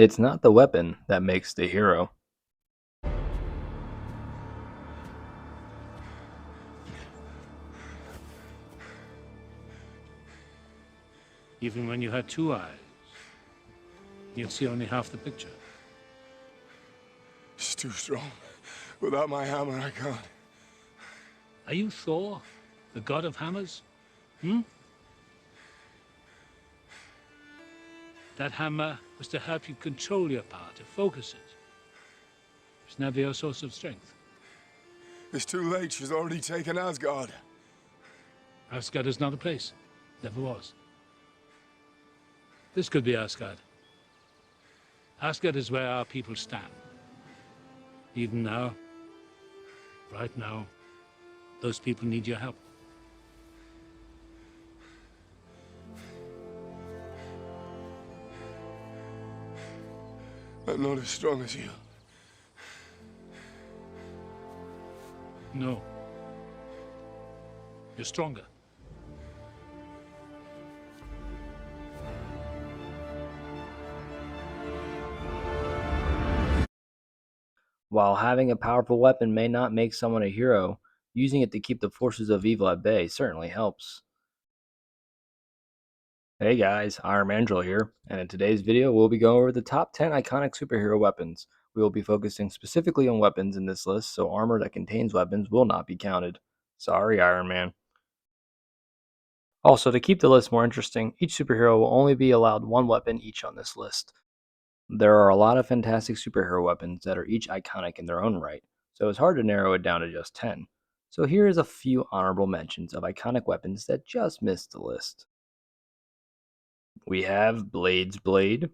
It's not the weapon that makes the hero. Even when you had two eyes, you'd see only half the picture. It's too strong. Without my hammer, I can't. Are you Thor, the god of hammers? Hmm? That hammer was to help you control your power, to focus it. It's never your source of strength. It's too late. She's already taken Asgard. Asgard is not a place. Never was. This could be Asgard. Asgard is where our people stand. Even now, right now, those people need your help. I'm not as strong as you. No. You're stronger. While having a powerful weapon may not make someone a hero, using it to keep the forces of evil at bay certainly helps. Hey guys, Iron Mandrill here, and in today's video we'll be going over the top 10 iconic superhero weapons. We will be focusing specifically on weapons in this list, so armor that contains weapons will not be counted. Sorry, Iron Man. Also, to keep the list more interesting, each superhero will only be allowed one weapon each on this list. There are a lot of fantastic superhero weapons that are each iconic in their own right, so it's hard to narrow it down to just 10. So here is a few honorable mentions of iconic weapons that just missed the list. We have Blade's blade,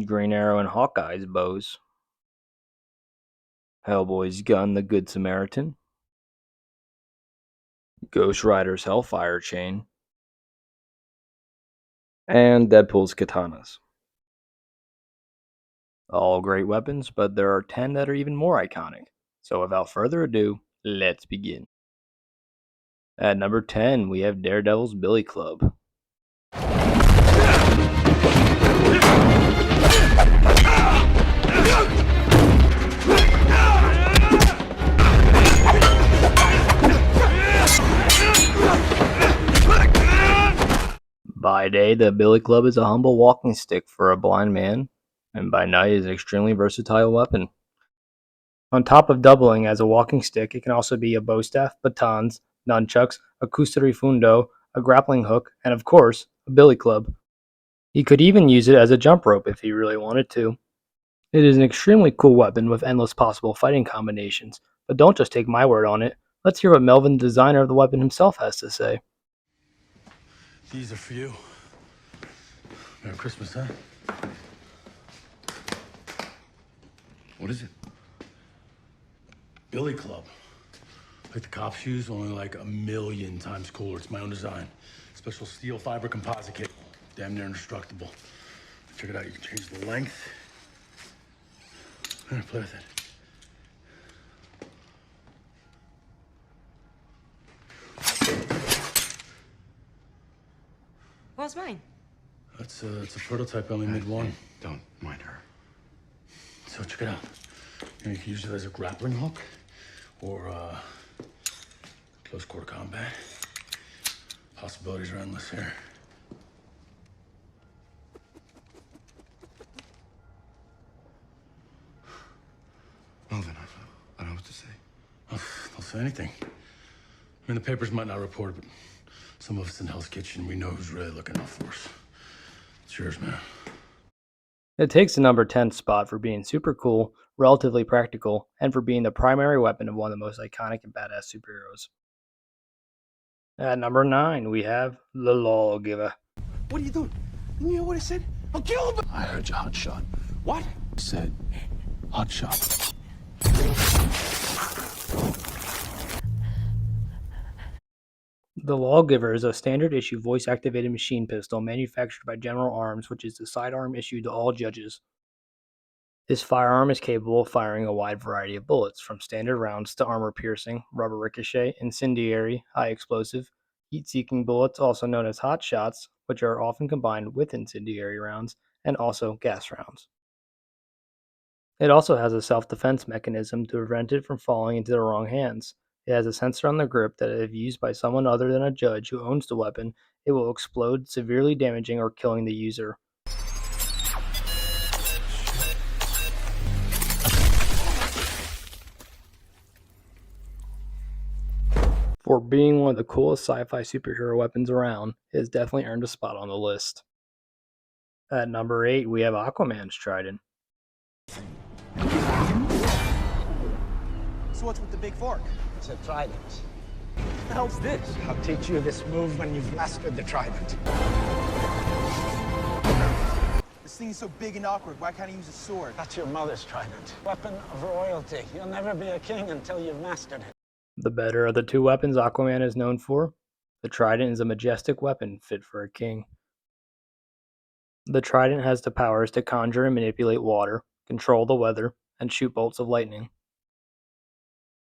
Green Arrow and Hawkeye's bows, Hellboy's gun, the Good Samaritan, Ghost Rider's Hellfire chain, and Deadpool's katanas. All great weapons, but there are 10 that are even more iconic. So without further ado, let's begin. At number 10, we have Daredevil's Billy Club. By day, the Billy Club is a humble walking stick for a blind man, and by night is an extremely versatile weapon. On top of doubling as a walking stick, it can also be a bow staff, batons, nunchucks, a custarifundo, a grappling hook, and of course, a billy club. He could even use it as a jump rope if he really wanted to. It is an extremely cool weapon with endless possible fighting combinations, but don't just take my word on it. Let's hear what Melvin, the designer of the weapon himself, has to say. These are for you. Merry Christmas, huh? What is it? Billy Club. Like the cops use, only like 1,000,000 times cooler. It's my own design. Special steel fiber composite kit. Damn near indestructible. Check it out. You can change the length. I'm gonna play with it. What's mine? It's a prototype. I only made one. Don't mind her. So check it out. You can use it as a grappling hook or close quarter combat. Possibilities are endless here. Melvin, I don't know what to say. I'll say anything. I mean, the papers might not report it, but some of us in Hell's Kitchen, we know who's really looking out for us. It's yours, man. It takes the number 10 spot for being super cool, relatively practical, and for being the primary weapon of one of the most iconic and badass superheroes. At number 9, we have the Lawgiver. What are you doing? You hear what I said? I'll kill him! I heard you, hot shot. What? I said, hot shot. The Lawgiver is a standard issue voice activated machine pistol manufactured by General Arms, which is the sidearm issued to all judges. This firearm is capable of firing a wide variety of bullets, from standard rounds to armor piercing, rubber ricochet, incendiary, high explosive, heat seeking bullets, also known as hot shots, which are often combined with incendiary rounds, and also gas rounds. It also has a self-defense mechanism to prevent it from falling into the wrong hands. It has a sensor on the grip that if used by someone other than a judge who owns the weapon, it will explode, severely damaging or killing the user. For being one of the coolest sci-fi superhero weapons around, it has definitely earned a spot on the list. At number 8, we have Aquaman's trident. So what's with the big fork? It's a trident. What the hell's this? I'll teach you this move when you've mastered the trident. This thing is so big and awkward. Why can't I use a sword? That's your mother's trident. Weapon of royalty. You'll never be a king until you've mastered it. The better of the two weapons Aquaman is known for, the trident is a majestic weapon fit for a king. The trident has the powers to conjure and manipulate water, control the weather, and shoot bolts of lightning.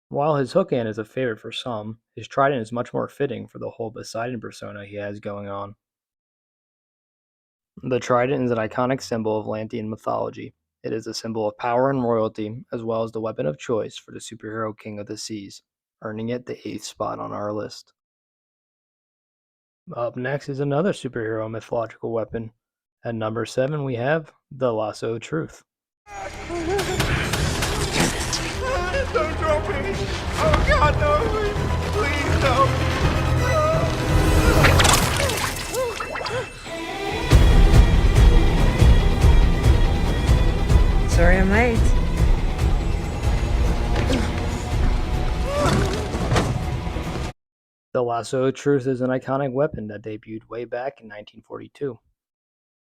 While his hook hand is a favorite for some, his trident is much more fitting for the whole Poseidon persona he has going on. The trident is an iconic symbol of Atlantean mythology. It is a symbol of power and royalty, as well as the weapon of choice for the superhero king of the seas, earning it the 8th spot on our list. Up next is another superhero mythological weapon. At number 7 we have the Lasso of Truth. Don't drop me! Oh God, no! Please, no! Sorry I'm late. The Lasso of Truth is an iconic weapon that debuted way back in 1942.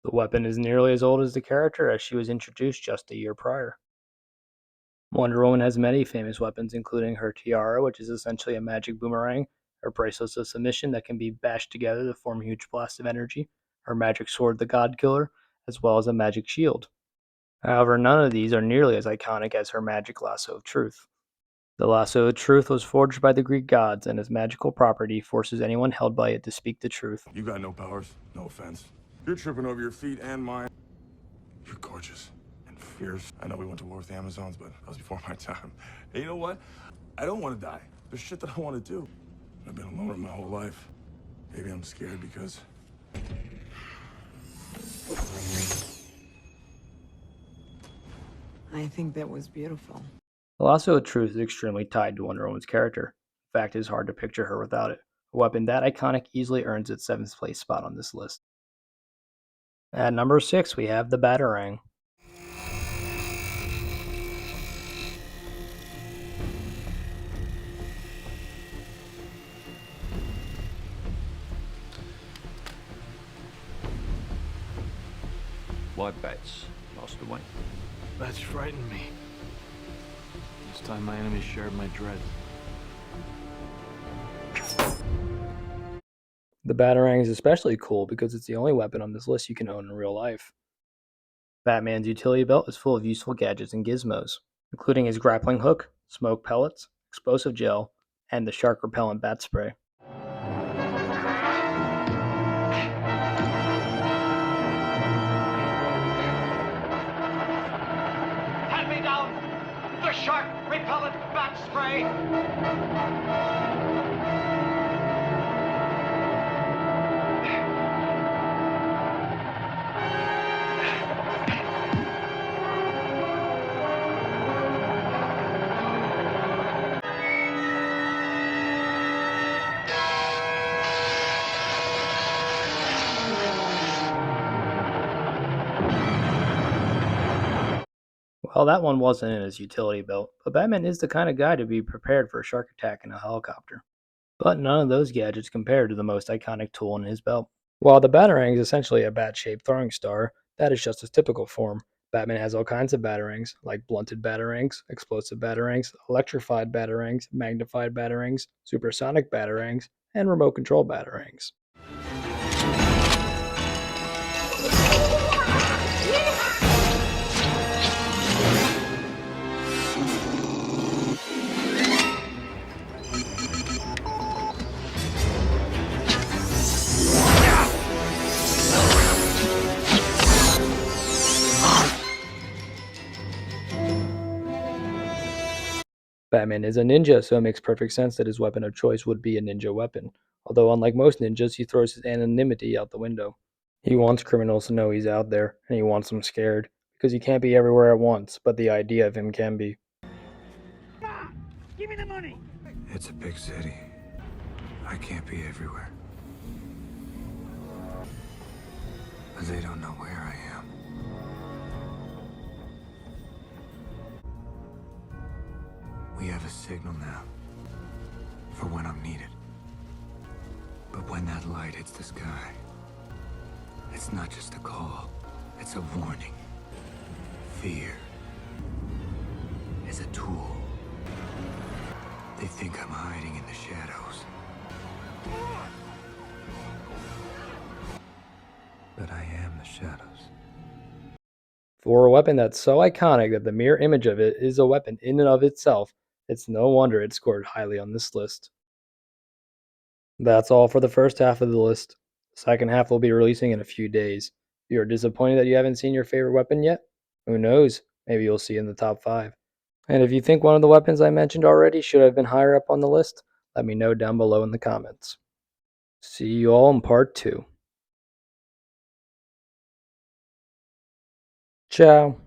The weapon is nearly as old as the character, as she was introduced just a year prior. Wonder Woman has many famous weapons, including her tiara, which is essentially a magic boomerang, her bracelets of submission that can be bashed together to form huge blasts of energy, her magic sword, the God Killer, as well as a magic shield. However, none of these are nearly as iconic as her magic Lasso of Truth. The Lasso of Truth was forged by the Greek gods, and its magical property forces anyone held by it to speak the truth. You got no powers, no offense. You're tripping over your feet and mine. You're gorgeous and fierce. I know we went to war with the Amazons, but that was before my time. Hey, you know what? I don't want to die. There's shit that I want to do. I've been a loner my whole life. Maybe I'm scared because... I think that was beautiful. The Lasso of Truth is extremely tied to Wonder Woman's character. In fact, it is hard to picture her without it. A weapon that iconic easily earns its 7th place spot on this list. At number 6, we have the Batarang. White bats lost away. Bats frightened me. This time my enemies shared my dread. The Batarang is especially cool because it's the only weapon on this list you can own in real life. Batman's utility belt is full of useful gadgets and gizmos, including his grappling hook, smoke pellets, explosive gel, and the shark repellent bat spray. Hand me down the shark repellent bat spray! Well, that one wasn't in his utility belt, but Batman is the kind of guy to be prepared for a shark attack in a helicopter. But none of those gadgets compare to the most iconic tool in his belt. While the Batarang is essentially a bat-shaped throwing star, that is just its typical form. Batman has all kinds of Batarangs, like blunted Batarangs, explosive Batarangs, electrified Batarangs, magnified Batarangs, supersonic Batarangs, and remote control Batarangs. Batman is a ninja, so it makes perfect sense that his weapon of choice would be a ninja weapon. Although, unlike most ninjas, he throws his anonymity out the window. He wants criminals to know he's out there, and he wants them scared, because he can't be everywhere at once, but the idea of him can be. Give me the money! It's a big city. I can't be everywhere. But they don't know where I am. We have a signal now for when I'm needed. But when that light hits the sky, it's not just a call, it's a warning. Fear is a tool. They think I'm hiding in the shadows. But I am the shadows. For a weapon that's so iconic that the mere image of it is a weapon in and of itself, it's no wonder it scored highly on this list. That's all for the first half of the list. The second half will be releasing in a few days. If you're disappointed that you haven't seen your favorite weapon yet, who knows? Maybe you'll see it in the top 5. And if you think one of the weapons I mentioned already should have been higher up on the list, let me know down below in the comments. See you all in part 2. Ciao.